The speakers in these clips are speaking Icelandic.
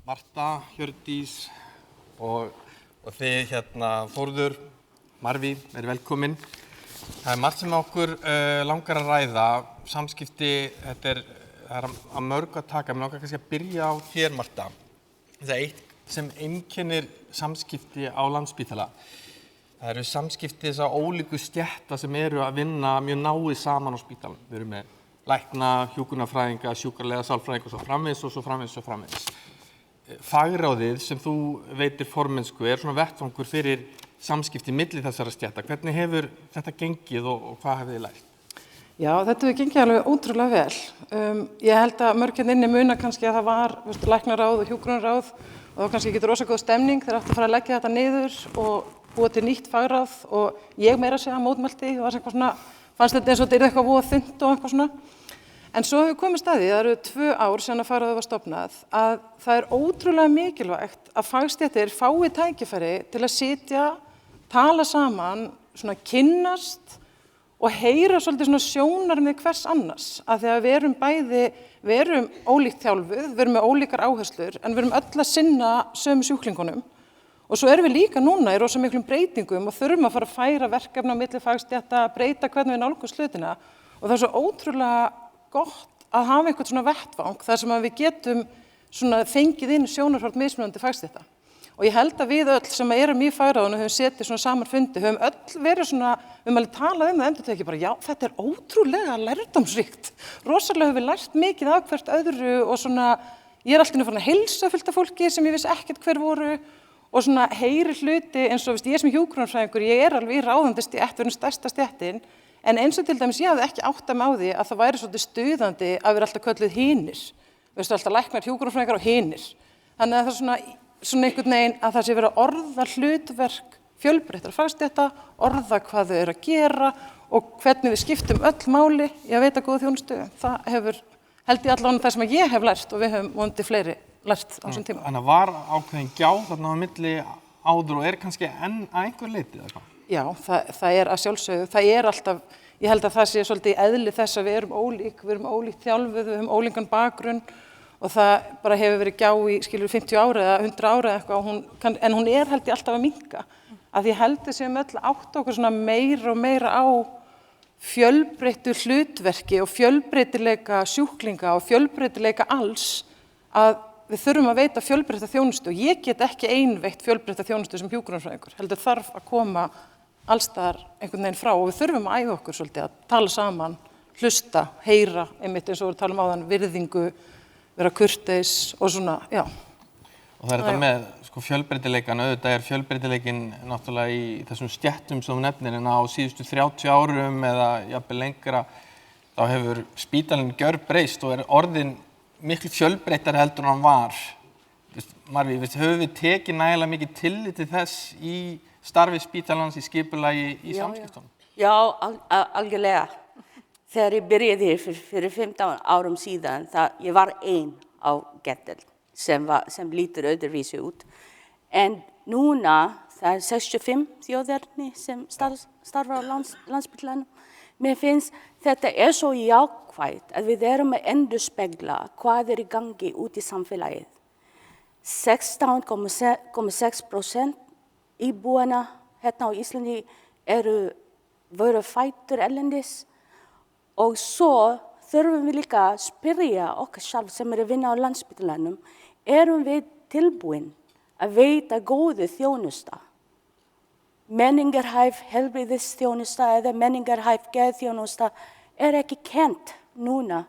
Marta, Hjördís og þið Þórður, Marví, verið velkomin. Það margt sem okkur langar að ræða, samskipti, það er að mörgu að taka, mér langar kannski að byrja á þér, Marta. Það er eitt sem einkennir samskipti á Landspítala. Það eru samskipti þess að ólíku stétta sem eru að vinna mjög náið saman á spítalanum. Við erum með lækna, hjúkrunarfræðinga, sjúkraliða, sálfræðinga og svo framvegis. Fagráðið sem þú veitir formennsku er svona vettvangur fyrir samskipti milli þessara stétta. Hvernig hefur þetta gengið og hvað hafið þið lært? Já, þetta hefur gengið alveg ótrúlega vel. Ég held að mörg inni muna kannski að það var læknaráð og hjúkrunarráð og þá kannski getur rosa góð stemning þegar átti að fara að leggja þetta niður og búa til nýtt fagráð og ég meira að segja mótmælti og var eitthvað svona, fannst þetta eins og þetta er eitthvað voða þunnt og eitthvað svona. En svo hefur komið staðið, það eru 2 ár síðan að fagráðið var stofnað, að það er ótrúlega mikilvægt að fagstéttir fái tækifæri til að sitja, tala saman, svona kynnast og heyra svolítið svona sjónarmið hvers annars. Af því að við erum ólíkt þjálfuð, við erum með ólíkar áherslur, en við erum öll að sinna sömu sjúklingunum. Og svo erum við líka núna í rosa miklum breytingum og þurfum að fara að færa verkefni á milli fagstétta, breyta hvernig við nálgumst hlutina. Og það er svo ótrúlega gott að hafa einhvern svona vettvang þar sem að við getum svona fengið inn sjónarhorn mismunandi fagstétta. Og ég held að við öll sem erum í fagráðinu höfum setið svona saman fundi, höfum öll verið svona, við höfum alveg talað það endurtekið bara, já, þetta er ótrúlega lærdómsríkt. Rosalega höfum við lært mikið af hvert öðru og svona, ég er alltaf farin að heilsa fullt af fólki sem ég vissi ekkert hver voru og svona heyri hluti eins og, ég sem hjúkrunarfræðingur, ég er alveg í ráðandi stétt, við erum stærsta stéttin, en eins og til dæmis ég hafði ekki áttað mig á því að það væri svolítið stuðandi að vera alltaf kölluð hinir. Veistu, alltaf læknar, hjúkrunarfræðingar og hinir. Þannig að það er svona einhvern veginn að það sé verið að orða hlutverk fjölbreyttra fagstétta, orða hvað þau eru að gera og hvernig við skiptum öll máli í að veita góða þjónustu. Það hefur, held ég allavega það sem ég hef lært og við höfum vonandi fleiri lært á þessum tíma. Þannig að var ákveðin gjá þarna á milli áður og er kannski enn að einhver leyti eða hvað? Já, það er að sjálfsögðu, það er alltaf, ég held að það sé svolítið eðli þess að við erum ólíkt þjálfuð, við höfum ólíkan bakgrunn og það bara hefur verið gjá í 50 ára eða 100 ára eitthvað, en hún er held ég alltaf að minnka. Að ég held að séum öll átt okkur svona meira og meira á fjölbreyttu hlutverki og fjölbreytileika sjúklinga og fjölbreytileika alls að við þurfum að veita fjölbreytta þjónustu og ég get ekki einveitt fjölbreytta þjónustu sem hjúkrunarfræðingur. Heldur þarf að koma alls staðar einhvern veginn frá og við þurfum að æfa okkur svolítið að tala saman, hlusta, heyra, einmitt eins og við talum áðan, virðingu, vera kurteis og svona, já. Og það er þetta með fjölbreytileikan, auðvitað er fjölbreytileikin náttúrulega í þessum stéttum sem þú nefnir en á síðustu 30 árum eða jafnvel lengra, þá hefur spítalinn gjörbreyst og er orðin miklu fjölbreyttari heldur en hann var. Marví, höfum við tekið nægilega mikið tillit til þess í starfi spítalans, í skipulagi, í samskiptunum? Já, algjörlega. Þegar ég byrjaði fyrir 15 árum síðan, ég var ein á geðdeild sem lítur öðruvísi út. En núna, það er 65 þjóðerni sem starfa á Landspítalanum. Mér finnst þetta er svo jákvætt að við erum að endurspegla hvað er í gangi út í samfélagið. 16,6% íbúana hérna á Íslandi voru fæddir erlendis og svo þurfum við líka að spyrja okkar sjálf sem að vinna á Landspítalanum, erum við tilbúin að veita góðu þjónusta? Menningarhæf heilbrigðisþjónusta eða menningarhæf geðþjónusta er ekki kennt núna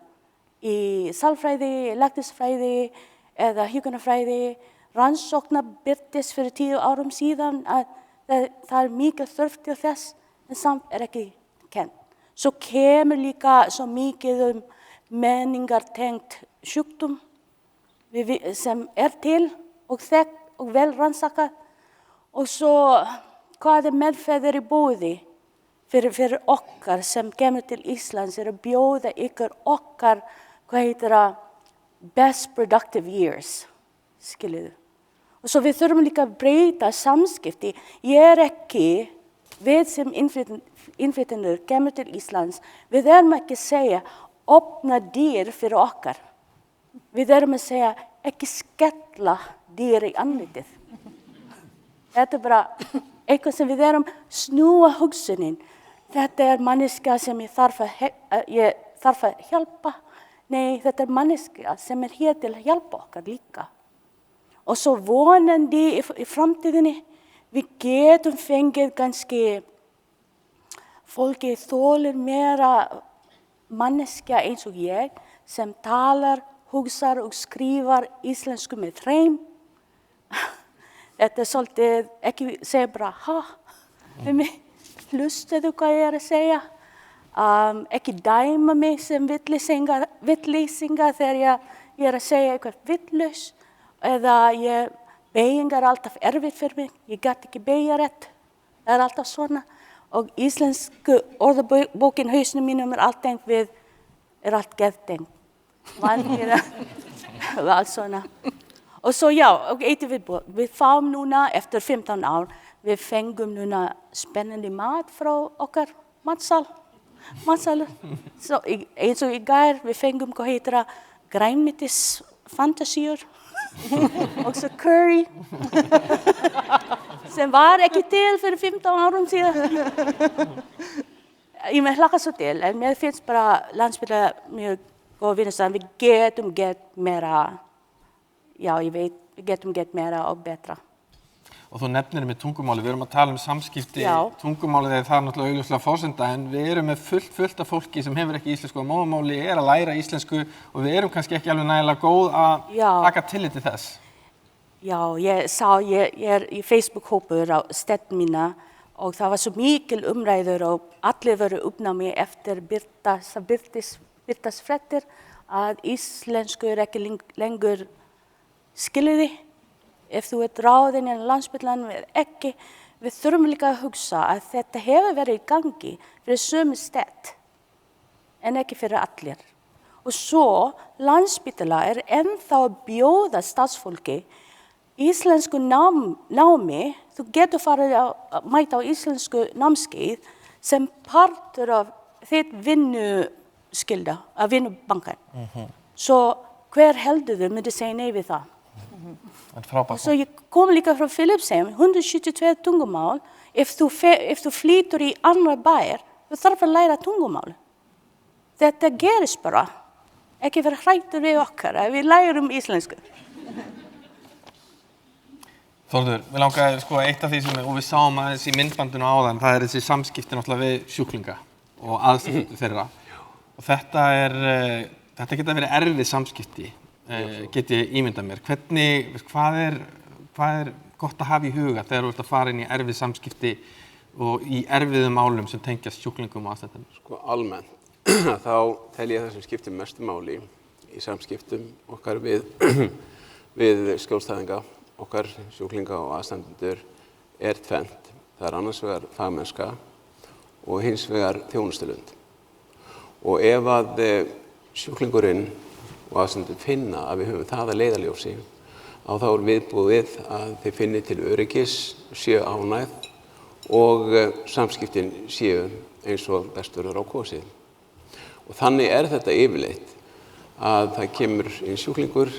í sálfræði, læknisfræði eða hjúkrunarfræði. Rannsóknar birtist fyrir 10 árum síðan að það er mikið þörf til þess en samt er ekki kennt. Svo kemur líka svo mikið menningartengt sjúkdóm sem er til og þekkt og vel rannsakað og svo hvað er meðferðir í boði fyrir okkar sem kemur til Íslands er að bjóða ykkur okkar, best productive years, skiljiðu. Og svo við þurfum líka að breyta samskipti. Ég er ekki, við sem innflytjendur kemur til Íslands, við erum ekki að segja opna dyr fyrir okkar. Við erum að segja ekki skella dýr í andlitið. Þetta bara eitthvað sem við erum snúa hugsunin. Þetta manneskja sem ég þarf að hjálpa. Nei, þetta manneskja sem hér til að hjálpa okkar líka. Og svo vonandi í framtíðinni við getum fengið kannski fólki þolir meira manneskja eins og ég sem talar, hugsar og skrifar íslensku með hreim. Þetta svolítið ekki segja bara hlustaðu hvað ég að segja. Ekki dæma mig sem vitleysinga þegar ég að segja eitthvað vitlaus. Eða beygingar alltaf erfitt fyrir mig, ég get ekki beygja rétt. Það alltaf svona. Og íslensku orðabókin hausnum mínum alltaf við allt geðtengt. Allt svona. Og svo og eitt viðbót. Við fáum núna eftir 15 ár, við fengum núna spennandi mat frá okkar matsalur. So, eins og í gær, við fengum hvað heitir það grænmetisfantasíur. Og svo curry sem var ekki til fyrir 15 árum síðan. Ég hlakka svo til, en mér finnst bara landsbyggðar mjög góð vinnustaður. Við getum gett meira, ég veit, við getum gett meira og betra. Og þú nefnir með tungumáli, við erum að tala samskipti, tungumálið það náttúrulega augljóslega forsenda, en við erum með fullt af fólki sem hefur ekki íslensku og móðurmáli að læra íslensku og við erum kannski ekki alveg nægilega góð að taka tillit til þess. Já, ég í Facebook-hópur á stefn mína og það var svo mikil umræður og allir voru uppnámi eftir birtast fréttir að íslensku ekki lengur skiljiði. Ef þú ráðinn í landsbyggðan ekki, við þurfum líka að hugsa að þetta hefur verið í gangi fyrir sömu stað, en ekki fyrir allir. Og svo landsbyggðar ennþá að bjóða starfsfólki íslensku námi, þú getur farið að mæta á íslensku námskeið sem partur af þitt vinnuskylda, af vinnubankan. Svo hver heldur þú myndi segja nei við það? Så jag kom lika från Philipsheim, 172 tungomål. Ef du flyttar i andra bär, du þarf að læra tungumál. Þetta gerist bara. Ekki vera hræddur við okkar, við lærum íslensku. Þórður, við langaði eitt af því sem og við sáum aðeins í myndbandinu áðan, það þessi samskipti náttúrulega við sjúklinga og aðstandendur þeirra. Og þetta geta verið erfið samskipti. Get ég ímyndað mér. Hvað gott að hafa í huga þegar þú ert að fara inn í erfið samskipti og í erfiðum málum sem tengjast sjúklingum og aðstandendum? Almennt, þá tel ég það sem skiptir mestu máli í samskiptum okkar við skjólstæðinga, okkar sjúklinga og aðstandendur tvennt. Það annars vegar fagmennska og hins vegar þjónustulund. Og ef að sjúklingurinn og aðstandendur finna að við höfum það að leiðarljósi, þá viðbúið að þeir finni til öryggis, séu ánægð og samskiptin séu eins og bestur á kosið. Og þannig þetta yfirleitt að það kemur inn sjúklingur,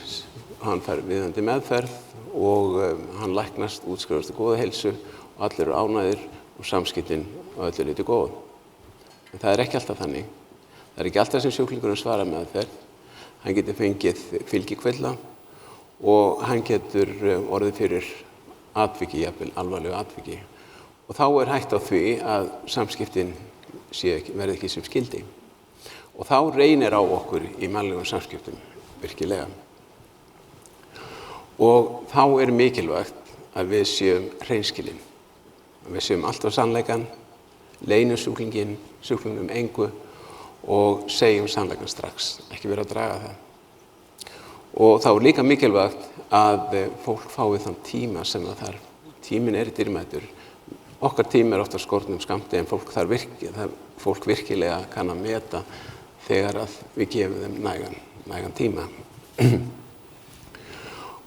hann fær viðeigandi meðferð og hann læknast, útskrifast í góða heilsu og allir eru ánægðir og samskiptin á öllu leyti góð. En það ekki alltaf þannig. Það ekki alltaf sem sjúklingurinn svarar meðferð. Hann getur fengið fylgikvilla og hann getur orðið fyrir atviki, jafnvel alvarlegu atviki. Og þá hætt á því að samskiptin verði ekki sem skyldi. Og þá reynir á okkur í mannlegum samskiptum, virkilega. Og þá mikilvægt að við séum hreinskilin. Að við séum alltaf sannleikann, leynum sjúklingnum engu og segjum sannleikann strax, ekki vera að draga það. Og þá líka mikilvægt að fólk fái þann tíma sem það þarf. Tíminn dýrmætur. Okkar tími ofta skornum skammti en fólk virkilega kann að meta þegar að við gefum þeim nægan tíma.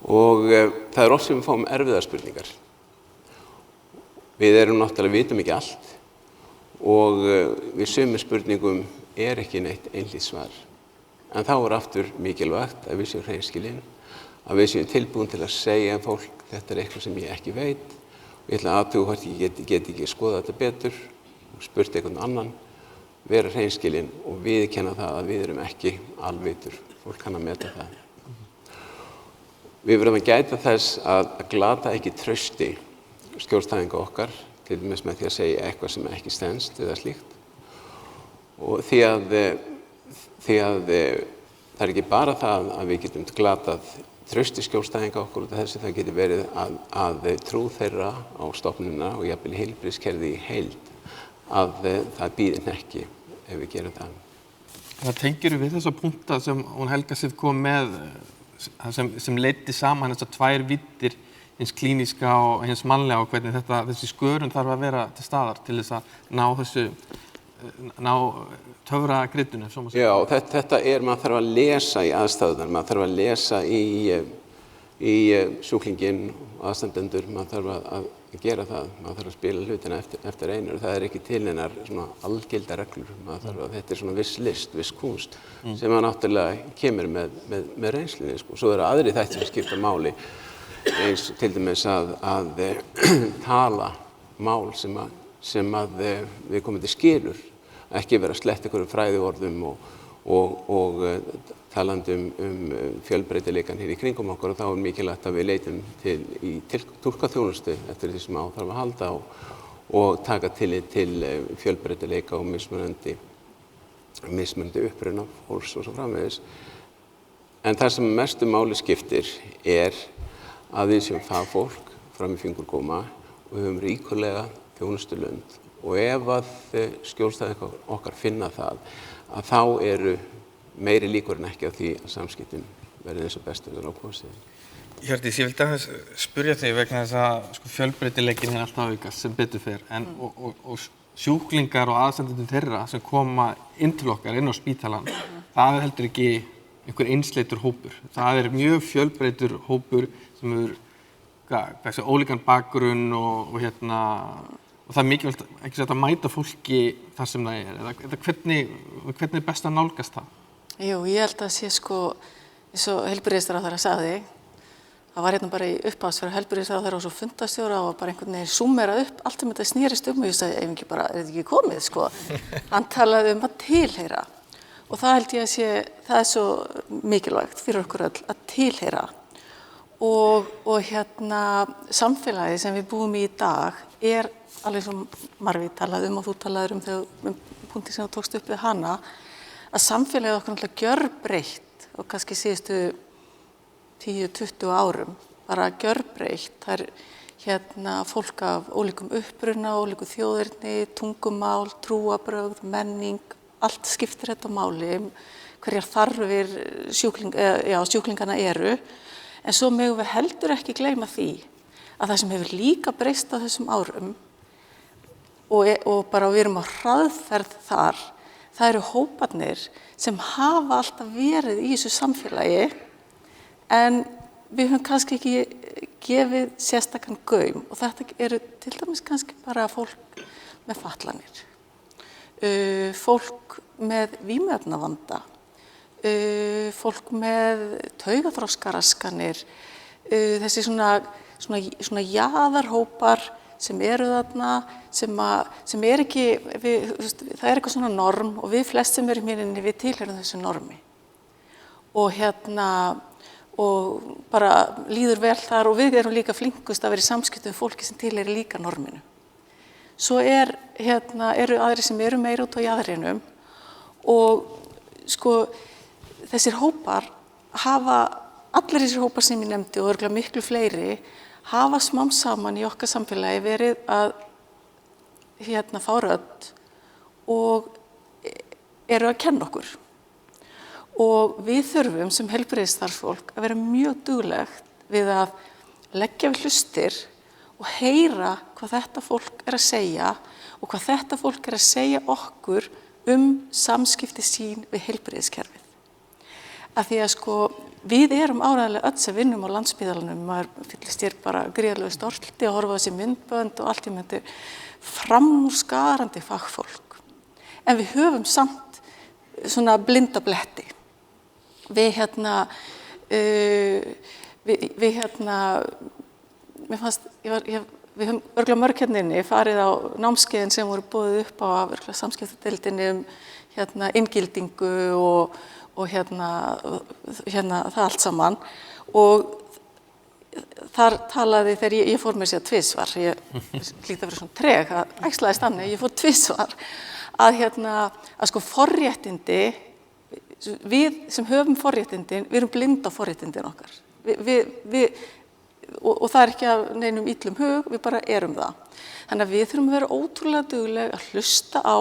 Og það oft sem við fáum erfiðar spurningar. Við náttúrulega vitum ekki allt og við sumum spurningum ekki neitt einhlít svar. En þá aftur mikilvægt að við séum hreinskilin, að við séum tilbúin til að segja fólk, þetta eitthvað sem ég ekki veit og ég ætla að athuga hvort ég get ekki skoða þetta betur og spurt einhvern annan, vera hreinskilinn og viðurkenna það að við erum ekki alvitur, fólk kann að meta það. Við verðum að gæta þess að glata ekki trausti skjólstæðinga okkar, til dæmis með því að segja eitthvað sem ekki stenst eða slíkt. Og því að það er ekki bara það að við getum glatað trausti skjólstæðinga okkur út af þessu, það getur verið að trú þeirra á stofnunina og jafnvel heilbrigðiskerfið í heild, að það býði hnekki ef við gerum það. Það tengir við þessa punkta sem hún Helga Sif kom með, sem leiddi saman þessar tvær víddir, hins klíníska og hins mannlega, og hvernig þessi skörun þarf að vera til staðar til þess að ná töfrakryddunni, ef svo má segja. Já, þetta maður þarf að lesa í aðstæðurnar, maður þarf að lesa í sjúklinginn og aðstandendur, maður þarf að gera það, maður þarf að spila hlutina eftir einu og það er ekki til einar svona algildar reglur, þetta er svona viss list, viss kunst sem maður náttúrulega kemur með reynslunni, sko. Svo eru aðrir þættir sem skipta máli, eins til dæmis að tala mál sem við komum til skilur, ekki vera að sletta einhverjum fræðiorðum og talandi fjölbreytileikann hér í kringum okkur, og þá er mikilvægt að við leitum í túlkaþjónustu eftir því sem á þarf að halda og taka tillit til fjölbreytileika og mismunandi uppruna fólks og svo framvegis. En það sem mestu máli skiptir er að við séum fagfólk fram í fingurgóma og við höfum ríkulega þjónustulund, og ef að skjólstæðingar okkar finna það, að þá eru meiri líkur en ekki á því að samskiptin verði eins og bestu verður á kosið. Hjördís, ég vildi aðeins spyrja þig vegna þess að fjölbreytileikinn er alltaf aukast sem betur fer, og sjúklingar og aðstandendur þeirra sem koma inn til okkar, inn á spítalann, það er heldur ekki einhver einsleitur hópur. Það er mjög fjölbreytur hópur sem hefur ólíkan bakgrunn og það er mikilvægt ekki að mæta fólki þar sem það er, eða hvernig er best að nálgast það? Jú, ég held að sé eins og heilbrigðisráðherra sagði, það var bara í upphafsferð heilbrigðisráðherra og svo fundarstjóra og bara einhvern veginn súmmerað upp allt þetta snerist og ég sagði, ef ekki bara, er þetta ekki komið, sko? Hann talaði að tilheyra og það held ég að það er svo mikilvægt fyrir okkur öll að tilheyra og samfélagið sem við búum í dag er alveg sem Marví talaði og þú talaði punkti sem þú tókst upp við hana, að samfélagið okkur náttúrulega gjörbreytt og kannski síðustu 10-20 árum bara gjörbreytt. Það er fólk af ólíkum uppruna, ólíku þjóðerni, tungumál, trúarbrögð, menning, allt skiptir þetta máli, hverjar þarfir sjúklingana eru, en svo megum við heldur ekki gleyma því að það sem hefur líka breyst á þessum árum og bara við erum á hraðferð þar, það eru hóparnir sem hafa alltaf verið í þessu samfélagi en við höfum kannski ekki gefið sérstakann gaum og þetta eru til dæmis kannski bara fólk með fatlanir, fólk með vímuefnavanda, fólk með taugaþroskaraskanir, þessi svona jaðarhópar sem eru þarna, sem er ekki, það er eitthvað svona norm og við flest sem erum hér inni, við tilheyrum þessu normi. Og bara líður vel þar og við erum líka flinkust að vera í samskiptum við fólki sem tilheyrir líka norminu. Svo eru aðrir sem eru meira út á jaðrinum og sko þessir hópar allir þessir hópar sem ég nefndi og örugglega miklu fleiri hafa smám saman í okkar samfélagi verið að fá rödd og eru að kenna okkur. Og við þurfum sem heilbrigðisstarfsfólk að vera mjög duglegt við að leggja við hlustir og heyra hvað þetta fólk er að segja og hvað þetta fólk er að segja okkur samskipti sín við heilbrigðiskerfið. Af því að við erum áreiðanlega öll sem vinnum á Landspítalanum, maður fyllist hér bara gríðarlegu stolti að horfa á þessi myndbönd og allt í myndi framúrskarandi fagfólk. En við höfum samt svona blinda bletti. Við við mér fannst, við höfum örgulega mörg hérna inni farið á námskeiðin sem voru boðið upp á örgulega samskiptadeildinni inngildingu og það allt saman og þar talaði þegar ég fór með sér tvisvar, ég hlýt að vera svona treg að æxlaðist þannig, ég fór tvisvar að sko forréttindi, við sem höfum forréttindin, við erum blind á forréttindin okkar. Og það er ekki af neinum illum hug, við bara erum það. Þannig að við þurfum að vera ótrúlega dugleg að hlusta á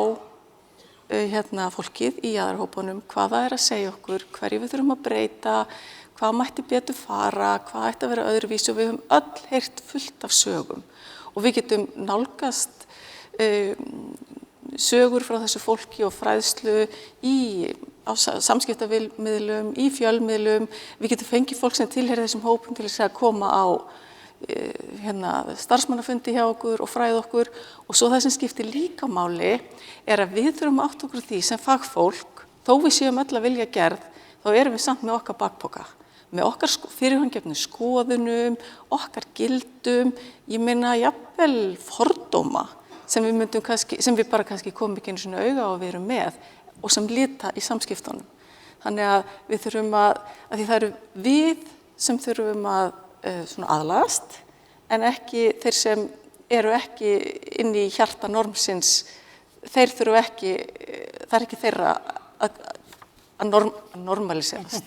fólkið í jaðarhópunum, hvað það er að segja okkur, hverju við þurfum að breyta, hvað mætti betur fara, hvað ætti að vera öðruvísi og við höfum öll heyrt fullt af sögum. Og við getum nálgast sögur frá þessu fólki og fræðslu á samskiptamiðlum, í fjölmiðlum. Við getum fengið fólk sem tilheyrir þessum hópum til þess að koma á starfsmannafundi hjá okkur og fræða okkur. Og svo það sem skiptir líka máli er að við þurfum átt okkur því sem fagfólk, þó við séum öll að vilja gerð, þá erum við samt með okkar bakpoka. Með okkar fyrirhangefnu skoðunum, okkar gildum, ég meina jafnvel fordóma sem við bara kannski komum ekki einu svona auga og við erum með og sem lita í samskiptunum. Þannig að við þurfum að því það eru við sem þurfum að svona aðlagast en ekki þeir sem eru ekki inn í hjarta normsins, þeir þurfa ekki, það er ekki þeirra að normaliserast.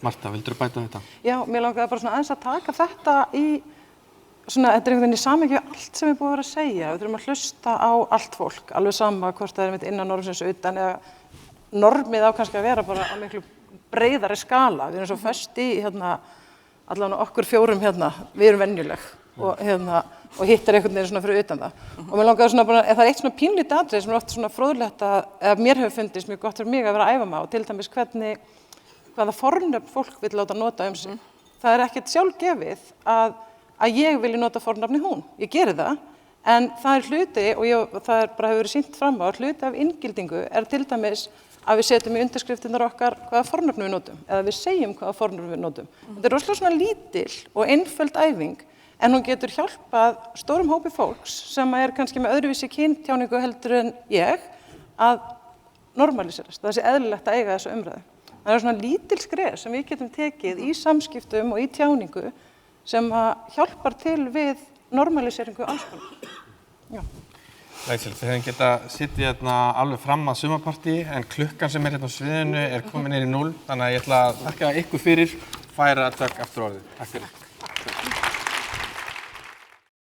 Marta, vildur þú bæta þetta? Já, mér langaði bara svona aðeins að taka þetta í svona, þetta er einhvern veginn í samhengi við allt sem við búum að vera að segja. Við þurfum að hlusta á allt fólk, alveg sama hvort það er innan normsins utan eða normið á kannski að vera bara á miklu breiðari skala. Við erum svo föst í allavega okkur fjórum við erum venjuleg og hitt er einhvern veginn svona fyrir utan það. Og mér langaði svona bara, það er eitt svona pínlítið atriði sem er oft svona fróðlegt að mér hefur fundist mjög gott fyrir mig að vera að æfa mig á, til dæmis hvaða fornöfn fólk vill láta nota sig. Það er ekkert sjálfgefið að ég vilji nota fornafni hún. Ég geri það, en það er hluti, og það er bara hefur verið sýnt fram á, hluti af inngildingu er til dæmis að við setjum í undirskriftirnar okkar hvaða fornöfn við notum, eða við segjum hvaða fornöfn við notum. Þetta er rosalega svona lítil og einföld æfing, en hún getur hjálpað stórum hópi fólks sem er kannski með öðruvísi kyntjáningu heldur en ég að normaliserast. Það sé eðlilegt að eiga þessa umræðu. Það er svona lítil skref sem við getum tekið í samskiptum og í tjáningu sem hjálpar til við normaliseringu alls konar. Já. Þið hefum getað sittið alveg fram að sumarpartí en klukkan sem er á sviðinu er komin niður í 0, þannig að ég ætla að þakka ykkur fyrir, færa Dögg aftur orðið. Takk fyrir.